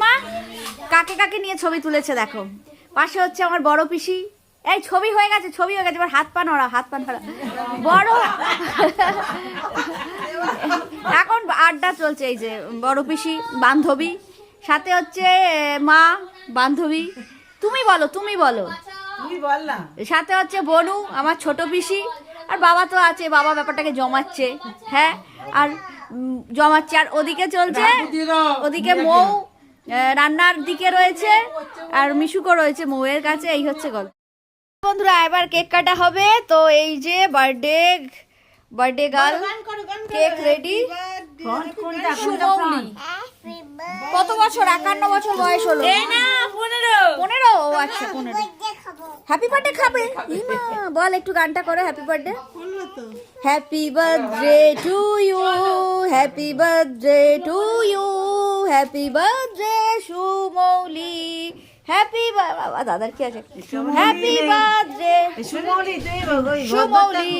পিসিমা কাকে কাকে নিয়ে ছবি তুলেছে দেখো। পাশে হচ্ছে আমার বড় পিসি। এই ছবি হয়ে গেছে, ছবি হয়ে গেছে, এবার হাত পা নড়া, হাত পা নড়া। বড় এখন আড্ডা চলছে। এই যে বড় পিসি, বান্ধবী, সাথে হচ্ছে মা, বান্ধবী। তুমি বলো, তুমি বলো। সাথে হচ্ছে বনু, আমার ছোট পিসি, আর বাবা তো আছে, বাবা ব্যাপারটাকে জমাচ্ছে। হ্যাঁ, আর জমাচ্ছে। আর ওদিকে চলছে, ওদিকে মৌ রান্নার দিকে রয়েছে, আর মিশুকও রয়েছে মৌয়ের কাছে। এই হচ্ছে গল্প। বন্ধুরা এবার কেক কাটা হবে। তো এই যে বার্থডে গার্ল, কেক রেডি। সুমৌলি কত বছর? 51 বছর বয়স হলো। 15। ও আচ্ছা 15। হ্যাপি বার্থডে খাবে? ইমা বল, একটু গানটা করো। Happy birthday. Happy birthday to you, happy birthday to you, happy birthday Sumouli, happy বাবা দাদার কি আছে, হ্যাপি বার্থডে সুমৌলি।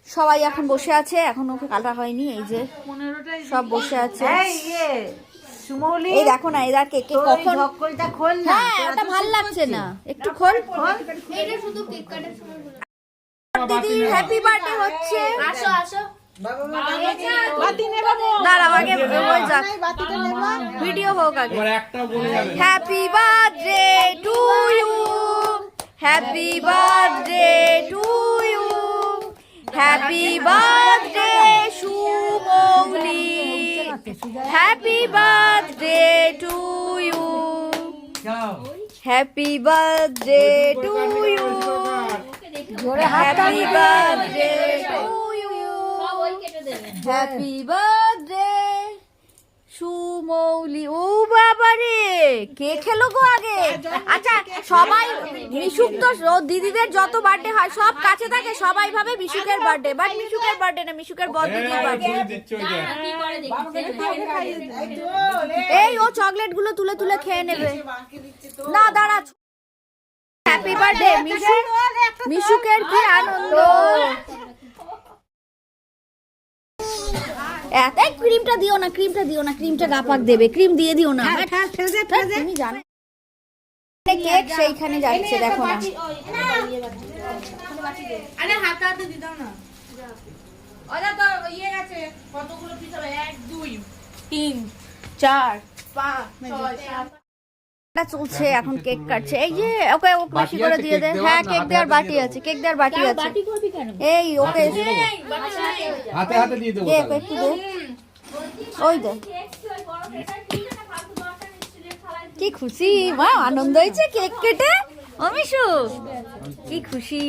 সবাই এখন বসে আছে, এখন ওকে কাটা হয়নি। এই যে সব বসে আছে। এই দেখো না, এরা কে কে কখন। হ্যাঁ, এটা ভালো লাগছে না, একটু খোল। দিদি হ্যাপি বার্থডে হচ্ছে। আসো আসো, দাঁড়াও আগে ভিডিও হোক আগে। Happy birthday to you, happy birthday to you, happy birthday Sumouli, happy birthday to you, happy birthday to you, happy birthday to you, happy birthday Sumouli. ও বাবা রে, কে খেলো গো আগে? আচ্ছা সবাই, মিশুক তো দিদিদের যত বার্থডে হয় সব কাছে থাকে, সবাই ভাবে মিশুকের বার্থডে, বাট মিশুকের বার্থডে না, মিশুকের বড়দিদির বার্থডে। এই ও চকলেট গুলো তুলে তুলে খেয়ে নেবে। না দাঁড়া, হ্যাপি বার্থডে মিশুকের, কি আনন্দ। এত ক্রিমটা দিও না, ক্রিমটা দিও না, ক্রিমটা গাপাক দেবে, ক্রিম দিয়ে দিও না। তুমি জানো কেক সেইখানে যাচ্ছে, দেখো না। আরে হাতে হাতে দিদাও না। ওটা তো ইয়ে গেছে, কতগুলো পিস হবে? 1 2 3 4 5 6 7। চলছে এখন, কেক কাটছে। এই যে ওকে বেশি করে দিয়ে দে। হ্যাঁ, কেক দেওয়ার বাটি আছে, কেক দেওয়ার বাটি আছে। এই ওকে হাতে হাতে দিয়ে দেবো। একটু দে, ওই দে। কি খুশি মা, আনন্দ হয়েছে কেক কেটে। ও মিশু কি খুশি।